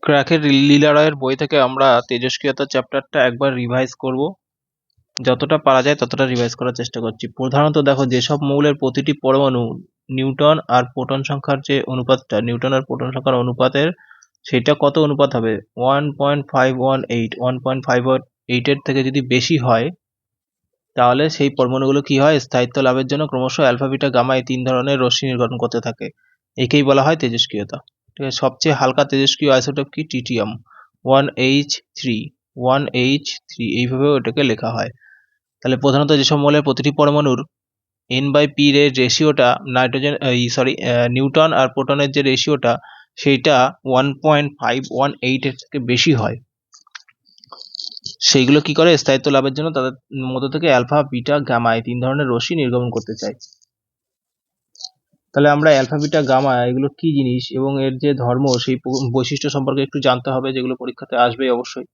ক্র্যাকের লীলা রয়ের বই থেকে আমরা তেজস্ক্রিয়তা চ্যাপ্টারটা একবার রিভাইজ করব। যতটা পারা যায় ততটা রিভাইজ করার চেষ্টা করছি। প্রধানত দেখো, যেসব মৌলের প্রতিটি পরমাণু নিউটন আর প্রোটন সংখ্যার যে অনুপাতটা, নিউটন আর প্রোটন সংখ্যার অনুপাতের, সেটা কত অনুপাত হবে? 1.518। 1.518 থেকে যদি বেশি হয়, তাহলে সেই পরমাণুগুলো কি হয়? স্থায়িত্ব লাভের জন্য ক্রমশ অ্যালফা বিটা গামা এই তিন ধরনের রশ্মি নির্গমন করতে থাকে। একেই বলা হয় তেজস্ক্রিয়তা। ঠিক আছে, সবচেয়ে হালকা তেজস্ক্রিয় আইসোটোপ কি? Tritium 1H3। 1H3 এইভাবে ওটাকে লেখা হয়। তাহলে প্রধানত যেসব মৌলের প্রতিটি পরমাণুর N/P এর রেশিওটা নিউটন আর প্রোটনের যে রেশিওটা, সেইটা 1.518 এর থেকে বেশি হয়, সেইগুলো কি করে? স্থায়িত্ব লাভের জন্য তাদের মধ্যে থেকে অ্যালফা বিটা গামা এই তিন ধরনের রশ্মি নির্গমন করতে চায়। তাহলে আমরা অ্যালফা বিটা গামা এগুলো কি জিনিস এবং এর যে ধর্ম, সেই বৈশিষ্ট্য সম্পর্কে একটু জানতে হবে, যেগুলো পরীক্ষাতে আসবে অবশ্যই।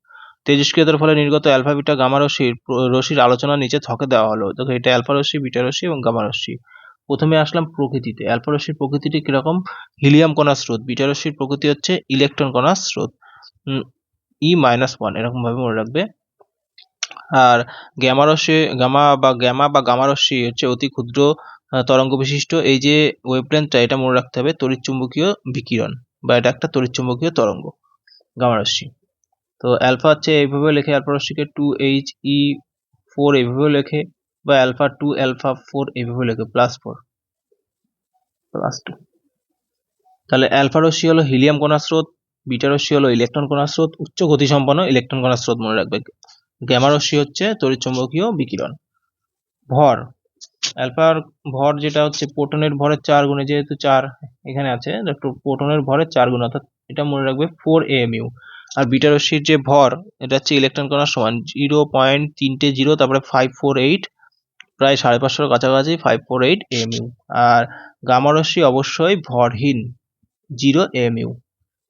তেজস্ক্রিয়তার ফলে নির্গত অ্যালফা বিটা গামা রশ্মির আলোচনা নিচে ছকে দেওয়া হলো। দেখো, এটা অ্যালফা রশ্মি, বিটা রশ্মি এবং গামা রশ্মি। প্রথমে আসলাম প্রকৃতিতে। অ্যালফা রশ্মির প্রকৃতিটি কিরকম? হিলিয়াম কণার স্রোত। বিটা রশ্মির প্রকৃতি হচ্ছে ইলেকট্রন কণার স্রোত, E-1, এরকম ভাবে মনে রাখবে। আর গামা বা গামা রশ্মি হচ্ছে অতি ক্ষুদ্র তরঙ্গ বিশিষ্ট। এই যে ওয়েভলেন্থটা, এটা মনে রাখতে হবে, তড়িৎচুম্বকীয় বিকিরণ, বা এটা একটা তড়িৎচুম্বকীয় তরঙ্গ, গামা রশ্মি। তো অ্যালফা হচ্ছে এইভাবে লেখে, অ্যালফা রশ্মিকে 2He4 এইভাবে লেখে, বা অ্যালফা 2 অ্যালফা 4 এইভাবে লেখে, +4 +2। তাহলে অ্যালফা রশ্মি হলো হিলিয়াম কণার স্রোত, বিটা রশ্মি হলো ইলেকট্রন কণার স্রোত, উচ্চ গতিসম্পন্ন ইলেকট্রন কণার স্রোত মনে রাখবে। গ্যামা রশ্মি হচ্ছে তড়িৎচুম্বকীয় বিকিরণ। ভর, অ্যালফার ভর যেটা হচ্ছে প্রোটনের ভরের 4 গুণে, যেহেতু 4 এখানে আছে, প্রোটনের ভরের 4 গুণ, অর্থাৎ এটা মনে রাখবে 4 AMU। আর বিটা রশ্মির যে ভর, এটা হচ্ছে ইলেকট্রন কণার সমান 0.30, তারপরে 548, প্রায় 550 কাছাকাছি, 548 AMU। আর গামা রশ্মি অবশ্যই ভরহীন, 0 AMU।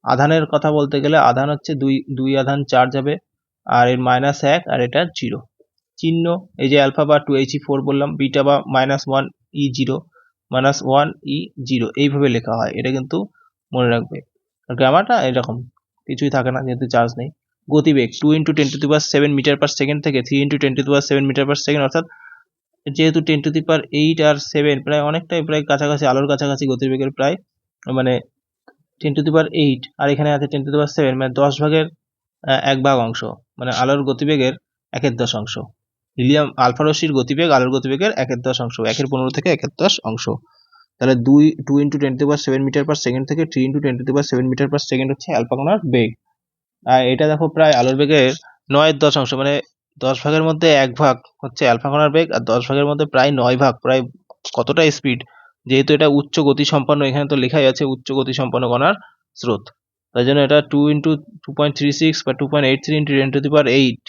আধানের কথা বলতে গেলে, আধান হচ্ছে দুই আধান চার্জ হবে, আর এর -1 আর এটা 0। চিহ্ন, এই যে অ্যালফা বা 2He4 বললাম, বিটা বা -1E0, -1E0 এইভাবে লেখা হয়, এটা কিন্তু মনে রাখবে। আর গামাটা এরকম কিছুই থাকে না, যেহেতু চার্জ নেই। গতিবেগ 2 × 10⁷ মিটার/সেকেন্ড থেকে 3 × 10⁷ মিটার/সেকেন্ড, অর্থাৎ যেহেতু 10⁸ আর 7 প্রায় অনেকটাই, প্রায় কাছাকাছি, আলোর কাছাকাছি গতিবেগের, প্রায় মানে 10⁸, আর এখানে আছে 10⁷, মানে 10 ভাগের 1 ভাগ অংশ, মানে আলোর গতিবেগের 1/10 অংশ। হিলিয়াম আলফা রশ্মির গতিবেগ আলোর গতিবেগের 1/10 অংশ, 1/15 থেকে 1/10 অংশ। তাহলে 2 × 10⁷ মিটার/সেকেন্ড থেকে 3 × 10⁷ মিটার/সেকেন্ড হচ্ছে অ্যালফা কণার বেগ। আর এটা দেখো, প্রায় আলোর বেগের 9/10 অংশ, মানে 10 ভাগের মধ্যে 1 ভাগ হচ্ছে অ্যালফা কণার বেগ, আর 10 ভাগের মধ্যে প্রায় 9 ভাগ, প্রায় কতটা স্পিড, যেহেতু এটা উচ্চ গতি সম্পন্ন, এখানে তো লেখাই আছে উচ্চ গতি সম্পন্ন কণার স্রোত, তাই জন্য এটা 2 × 2.36 বা 2.83 × 10⁸,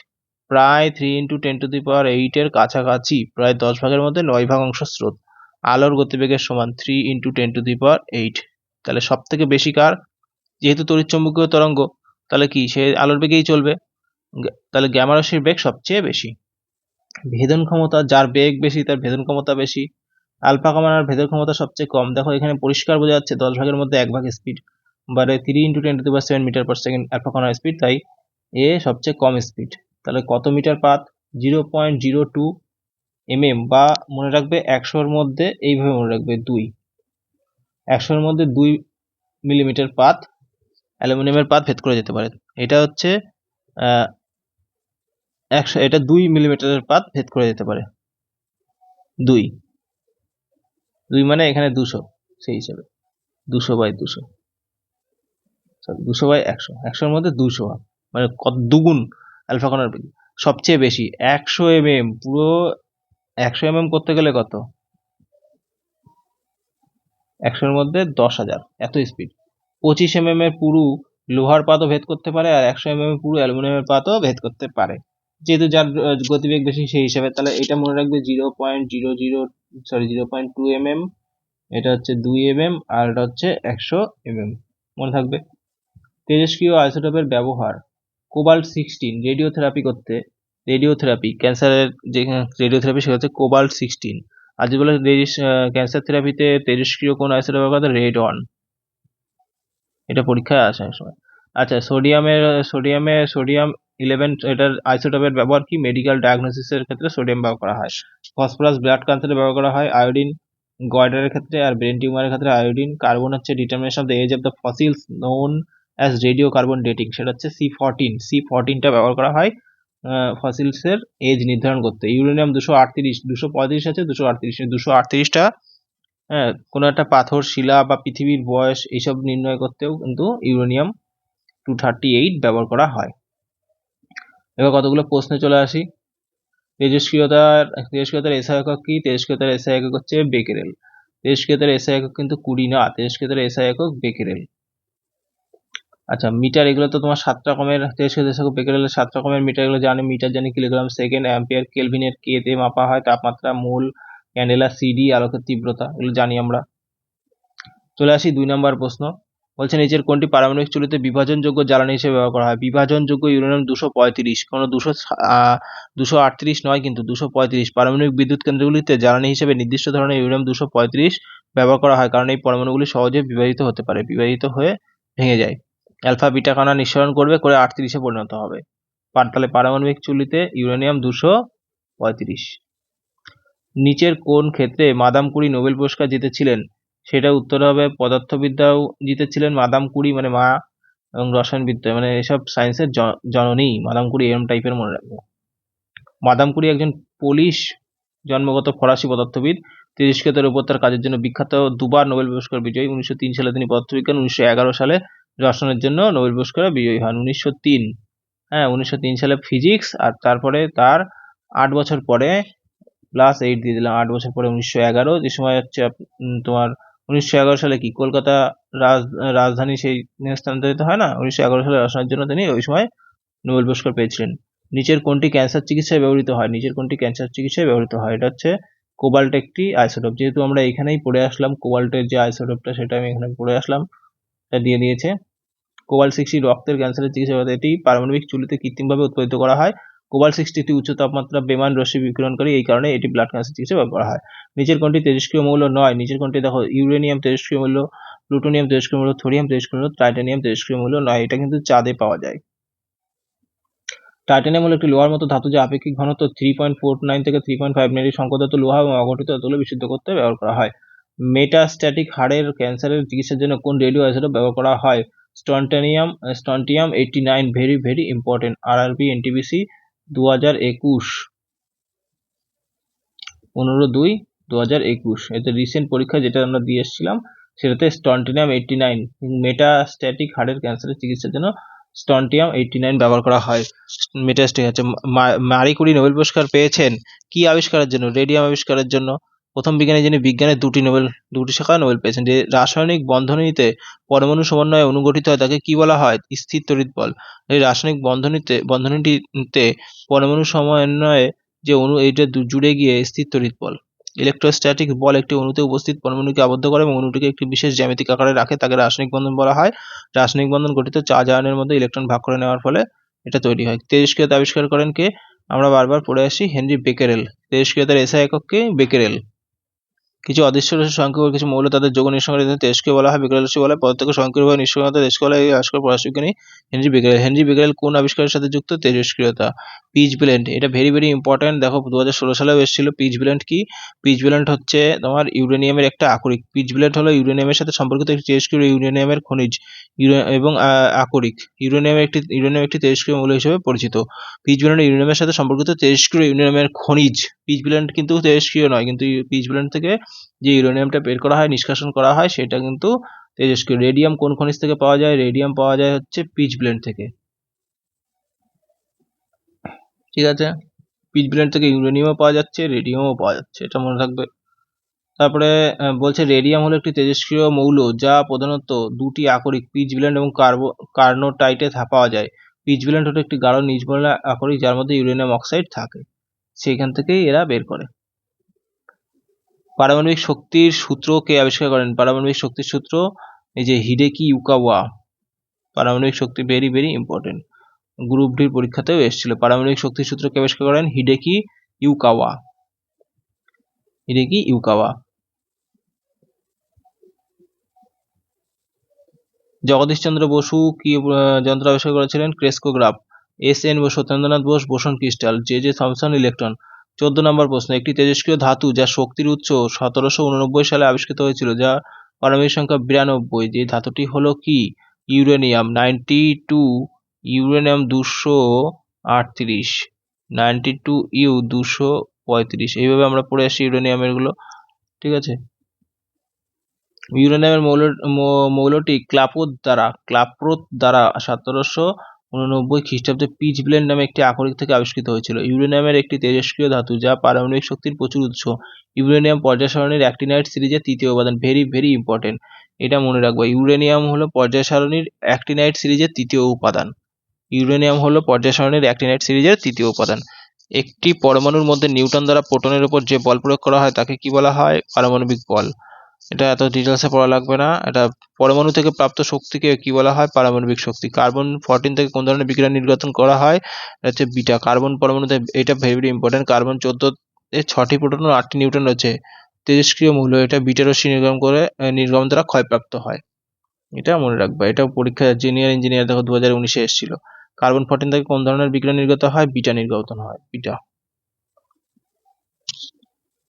প্রায় 3 × 10⁸ এর কাছাকাছি, প্রায় 10 ভাগের মধ্যে 9 ভাগ অংশ স্রোত আলোর গতিবেগের সমান, 3 × 10⁸। তাহলে সব থেকে বেশি কার? যেহেতু তড়িৎচুম্বকীয় তরঙ্গ, তাহলে কি সে আলোর বেগেই চলবে, তাহলে গ্যামা রশ্মির বেগ সবচেয়ে বেশি। ভেদন ক্ষমতা, যার বেগ বেশি তার ভেদন ক্ষমতা বেশি। আলফা কণার ভেদন ক্ষমতা সবচেয়ে কম। দেখো, এখানে পরিষ্কার বোঝা যাচ্ছে 10 ভাগের মধ্যে 1 ভাগ স্পিড, মানে 3 × 10⁷ মিটার/সেকেন্ড আলফা কণার স্পিড, তাই এ সবচেয়ে কম স্পিড। তাহলে কত মিটার পাথ? 0.02 mm, বা মনে রাখবে 100-র মধ্যে এইভাবে মনে রাখবে 2, 100-র মধ্যে 2 মিলিমিটার পাথ অ্যালুমিনিয়ামের পাত ভেদ করে যেতে পারে। এটা হচ্ছে 100, এটা 2 মিলিমিটারের পাত ভেদ করে যেতে পারে। 2 মানে এখানে 200, সেই হিসাবে 200/200, সরি 200/100, 100-র মধ্যে 200, মানে কত দুগুণ অ্যালফা কণার বেগ সবচেয়ে বেশি। 100 mm, পুরো 100 mm করতে গেলে কত? 100-র মধ্যে 10,000, এত স্পিড। 25 mm এর পুরু লোহার পাতও ভেদ করতে পারে, আর 100 mm এর পুরু অ্যালুমিনিয়ামের পাতও ভেদ করতে পারে, যেহেতু যার গতিবেগ বেশি সেই হিসাবে। তাহলে এটা মনে রাখবে 0.2 mm, এটা হচ্ছে 2 mm, আর এটা হচ্ছে 100 mm, মনে থাকবে। তেজস্ক্রিয় আইসোটোপের ব্যবহার, কোবাল্ট-16 রেডিওথেরাপি করতে, রেডিওথেরাপি ক্যান্সারের যে রেডিওথেরাপি, সেটা হচ্ছে কোবাল্ট-16। আর যেগুলো ক্যান্সার থেরাপিতে তেজস্ক্রিয় কোন আইসোটোপ ব্যবহার করে? রেড-1, এটা পরীক্ষায় আসে সময়। আচ্ছা, সোডিয়াম 11 এটার আইসোটোপের ব্যবহার কি? মেডিকেল ডায়াগনোসিসের ক্ষেত্রে সোডিয়াম ব্যবহার করা হয়। ফসফরাস ব্লাড ক্যান্সারে ব্যবহার করা হয়। আয়োডিন গয়ডারের ক্ষেত্রে, আর ব্রেন টিউমারের ক্ষেত্রে আয়োডিন। কার্বন হচ্ছে determination of the age of the fossils known as radio carbon dating, সেটা হচ্ছে C14টা ব্যবহার করা হয় ফসিলসের এজ নির্ধারণ করতে। ইউরেনিয়াম 238, 235 আছে, 238, 238টা হ্যাঁ কোনো একটা পাথর, শিলা বা পৃথিবীর বয়স এইসব নির্ণয় করতেও কিন্তু ইউরেনিয়াম 238 ব্যবহার করা হয়। এবার কতগুলো প্রশ্নে চলে আসি। তেজস্ক্রিয়তার এসআই একক কি? তেজস্ক্রিয়তার এসআই একক হচ্ছে বেকেরেল। তেজস্ক্রিয়তার এসআই একক কিন্তু কুড়ি না, তেজস্ক্রিয়তার এসআই একক বেকেরেল। আচ্ছা, মিটার, এগুলো তো তোমার 7 রকমের তেজস্ক্রিয়তার এসআই একক বেকেরেলের 7 রকমের মিটার, এগুলো জানি। মিটার জানি কিলোগ্রাম সেকেন্ড, অ্যাম্পিয়ার, কেলভিনের কে তে মাপা হয়, তাপমাত্রা, মোল, ক্যান্ডেলা, সিডি, আলোকের তীব্রতা, এগুলো জানি আমরা। চলে আসি 2 নম্বর প্রশ্ন। বলছে নিচের কোনটি পারমাণবিক চুল্লিতে বিভাজনযোগ্য জ্বালানি হিসেবে ব্যবহার করা হয়? বিভাজনযোগ্য ইউরেনিয়াম 235, কোনো 238 নয়, কিন্তু 235। পারমাণবিক বিদ্যুৎ কেন্দ্রগুলিতে জ্বালানি হিসেবে নির্দিষ্ট ধরনের ইউরেনিয়াম 235 ব্যবহার করা হয়, কারণ এই পরমাণুগুলি সহজে বিভাজিত হতে পারে, বিভাজিত হয়ে ভেঙে যায়। অ্যালফা বিটা কণা নিঃসরণ করবে, করে 38-এ পরিণত হবে। তাহলে পারমাণবিক চুল্লিতে ইউরেনিয়াম 235। নিচের কোন ক্ষেত্রে মাদাম কুরি নোবেল পুরস্কার জিতেছিলেন? সেটা উত্তর হবে পদার্থবিদ্যাও জিতেছিলেন মাদাম কুরি, মানে মা, এবং রসায়নবিদ্যা, মানে এসব সায়েন্সের জননী মাদাম কুরি, এরম টাইপের মনে রাখবো। মাদাম কুরি একজন পোলিশ জন্মগত ফরাসি পদার্থবিদ। তেজস্ক্রিয়তার উপর তার কাজের জন্য বিখ্যাত, দুবার নোবেল পুরস্কার বিজয়ী। 1903 সালে তিনি পদার্থবিজ্ঞান, 1911 সালে রসায়নের জন্য নোবেল পুরস্কারে বিজয়ী হন। 1903 সালে ফিজিক্স, আর তারপরে তার 8 বছর পরে +8 দিয়ে দিলাম, 8 বছর পরে 1911, যে সময় হচ্ছে তোমার 1911 সালে কি কলকাতা রাজধানী সেই স্থানান্তরিত হয় না, 1911 সালে রসায়নের জন্য তিনি ওই সময় নোবেল পুরস্কার পেয়েছিলেন। নিচের কোনটি ক্যান্সার চিকিৎসায় ব্যবহৃত হয়? নিচের কোনটি ক্যান্সার চিকিৎসায় ব্যবহৃত হয়? এটা হচ্ছে কোবাল্ট একটি আইসোটোপ, যেহেতু আমরা এখানেই পড়ে আসলাম কোবাল্টের যে আইসোটোপটা, সেটা আমি এখানে পড়ে আসলাম, এটা দিয়ে দিয়েছে। কোবাল্ট-60 রক্তের ক্যান্সারের চিকিৎসা ব্যবহৃত। এটি পারমাণবিক চুল্লিতে কৃত্রিমভাবে উৎপাদিত করা হয়। কোবাল্ট-60 একটি উচ্চ তাপমাত্রা বেমান রশ্মি বিকিরণকারী, এই কারণে এটি ব্লাড ক্যান্সার চিকিৎসায় ব্যবহার করা হয়। নিচের কোনটি তেজস্ক্রিয় মৌল নয়? নিচের কোনটি দেখো, ইউরেনিয়াম তেজস্ক্রিয় মৌল, প্লুটোনিয়াম তেজস্ক্রিয় মৌল, থোরিয়াম তেজস্ক্রিয় মৌল, টাইটানিয়াম তেজস্ক্রিয় মৌল নয়, এটা কিন্তু চাঁদে পাওয়া যায়। টাইটানিয়াম হলো একটি লোহার মতো ধাতু, যা আপেক্ষিক ঘনত্ব 3.49 থেকে 3.59 এর সংকরধাতু লোহা এবং অগঠিত ধাতুগুলো বিশুদ্ধ করতে ব্যবহার করা হয়। মেটাস্ট্যাটিক হাড়ের ক্যান্সারের চিকিৎসার জন্য কোন রেডিও আইসোটোপ ব্যবহার করা হয়? Strontium 89, very very important. RRB NTPC 2021, 15/2/2021, এতে রিসেন্ট পরীক্ষা যেটা আমরা দিয়ে এসেছিলাম, সেটাতে স্ট্রন্টিয়াম 89 মেটাস্ট্যাটিক হাড়ের ক্যান্সারের চিকিৎসার জন্য স্ট্রন্টিয়াম 89 ব্যবহার করা হয়। মেটাস্ট্যাটিক আছে। মারি কুরি নোবেল পুরস্কার পেয়েছেন কি আবিষ্কারের জন্য? রেডিয়াম আবিষ্কারের জন্য। প্রথম বিজ্ঞানী যিনি বিজ্ঞানে দুটি শাখায় নোবেল পেয়েছেন। যে রাসায়নিক বন্ধনীতে পরমাণু সমন্বয়ে অনুগঠিত হয় তাকে কি বলা হয়? স্থির তড়িৎ বল। এই রাসায়নিক বন্ধনীতে পরমাণু সমন্বয়ে যে অণু এইটা জুড়ে গিয়ে স্থির তড়িৎ বল। ইলেকট্রোস্ট্যাটিক বল একটি অণুতে উপস্থিত পরমাণুকে আবদ্ধ করে এবং অণুটিকে একটি বিশেষ জ্যামিতিক আকারে রাখে, তাকে রাসায়নিক বন্ধন বলা হয়। রাসায়নিক বন্ধন গঠিত চার্জ আয়নের মধ্যে ইলেকট্রন ভাগ করে নেওয়ার ফলে এটা তৈরি হয়। তেজস্ক্রিয়তা আবিষ্কার করেন কে? আমরা বারবার পড়ে আসি, হেনরি বেকেরেল। তেজস্ক্রিয়তার এসআই একক কে? বেকেরেল। কিছু অদৃশ্য রাশি স্বয়ংক্রিয় কিছু মৌল তাদের যৌগ নিঃসরণের তেজস্ক্রিয় বলা হয়, বিক্রিয়া রাশি বলা হয়। পদার্থকে স্বয়ংক্রিয়ভাবে নিঃসরণের তেজস্ক্রিয় বলা হয়। এই আবিষ্কার পদার্থবিজ্ঞানী হেনরি বেকেরেল। হেনরি বেকেরেল কোন আবিষ্কারের সাথে যুক্ত? তেজস্ক্রিয়তা। পিচ ব্লেন্ড, এটা ভেরি ভেরি ইম্পর্টেন্ট। দেখো 2016 সালেও এসেছিল। পিচ ব্লেন্ড কি? পিচ ব্লেন্ড হচ্ছে তোমার ইউরেনিয়ামের একটা আকরিক। পিচ ব্লেন্ড হলো ইউরেনিয়ামের সাথে সম্পর্কিত একটি তেজস্ক্রিয় ইউরেনিয়ামের খনিজ এবং আকরিক। ইউরেনিয়াম একটি তেজস্ক্রিয় মৌল হিসেবে পরিচিত। পিচ ব্লেন্ড ইউরেনিয়ামের সাথে সম্পর্কিত তেজস্ক্রিয় ইউরেনিয়ামের খনিজ। পিচ ব্লেন্ড কিন্তু তেজস্ক্রিয় নয়, কিন্তু পিচ ব্লেন্ড থেকে যে ইউরেনিয়ামটা বের করা হয়, নিষ্কাশন করা হয়, সেটা কিন্তু তেজস্ক্রিয়। রেডিয়াম কোন খনিজ থেকে পাওয়া যায়? রেডিয়াম পাওয়া যায় হচ্ছে পিচ ব্লেন্ড থেকে। ঠিক আছে, পিচ ব্লেন্ড থেকে ইউরেনিয়ামও পাওয়া যাচ্ছে, রেডিয়ামও পাওয়া যাচ্ছে, এটা মনে রাখবে। তারপরে বলছে রেডিয়াম হলো একটি তেজস্ক্রিয় মৌল যা প্রধানত দুটি আকরিক পিচ ব্লেন্ড এবং কার্নোটাইটে পাওয়া যায়। পিচ ব্লেন্ড হলো একটি গাঢ় নিচবর্ণের আকরিক যার মধ্যে ইউরেনিয়াম অক্সাইড থাকে, সেইখান থেকেই এরা বের করে। পারমাণবিক শক্তির সূত্র কে আবিষ্কার করেন? পারমাণবিক শক্তির সূত্র এই যে হিডেকি ইউকাওয়া। পারমাণবিক শক্তি ভেরি ভেরি ইম্পর্টেন্ট, গ্রুপ ডির পরীক্ষাতেও এসেছিল। পারমাণবিক শক্তির সূত্র কে আবিষ্কার করেন? হিডেকি ইউকাওয়া। হিডেকি ইউকাওয়া। জগদীশচন্দ্র বসু কি যন্ত্র আবিষ্কার করেছিলেন? Crescograph. Satyendranath Bose boson crystal. J Thomson electron. 14 নম্বর প্রশ্ন, একটি তেজস্ক্রিয় ধাতু যার শক্তির উৎস 1789 সালে আবিষ্কৃত হয়েছিল, যা পারমাণবিক সংখ্যা 92, যে ধাতুটি হলো কি? Uranium 92, uranium 238, 92 235। এইভাবে আমরা পড়ে আসছি ইউরেনিয়ামের গুলো, ঠিক আছে। ইউরেনিয়ামের মৌলটি ক্লাপ্রোথ দ্বারা 1789 খ্রিস্টাব্দে পিচ ব্লেন্ড নামে একটি আকরিক থেকে আবিষ্কৃত হয়েছিল। ইউরেনিয়ামের একটি তেজস্ক্রিয় ধাতু যা পারমাণবিক শক্তির প্রচুর উৎস। ইউরেনিয়াম পর্যায় সারণীর অ্যাক্টিনাইড সিরিজের তৃতীয় উপাদান। ভেরি ভেরি ইম্পর্টেন্ট, এটা মনে রাখবা। ইউরেনিয়াম হলো পর্যায় সারণীর অ্যাক্টিনাইড সিরিজের তৃতীয় উপাদান। ইউরেনিয়াম হলো পর্যায় সারণীর অ্যাক্টিনাইড সিরিজের তৃতীয় উপাদান। একটি পরমাণুর মধ্যে নিউটন দ্বারা প্রোটনের উপর যে বল প্রয়োগ করা হয় তাকে কি বলা হয়? পারমাণবিক বল। এটা এত ডিটেলসে পড়া লাগবে না। এটা পরমাণু থেকে প্রাপ্ত শক্তিকে কি বলা হয়? পারমাণবিক শক্তি। কার্বন 14 থেকে কোন ধরনের বিকিরণ নির্গত করা হয়? এটা হচ্ছে বিটা। কার্বন পরমাণুতে, এটা ভেরি ভেরি ইম্পর্টেন্ট, কার্বন 14 এ 6টি প্রোটন ও 8টি নিউট্রন রয়েছে। তেজস্ক্রিয় মৌল, এটা বিটা রশ্মি নির্গমন দ্বারা ক্ষয়প্রাপ্ত হয়। এটা মনে রাখবা, এটা পরীক্ষা ইঞ্জিনিয়ার দেখো 2019-এ এসেছিল। কার্বন 14 থেকে কোন ধরনের বিকিরণ নির্গত হয়? বিটা নির্গত হয়, বিটা।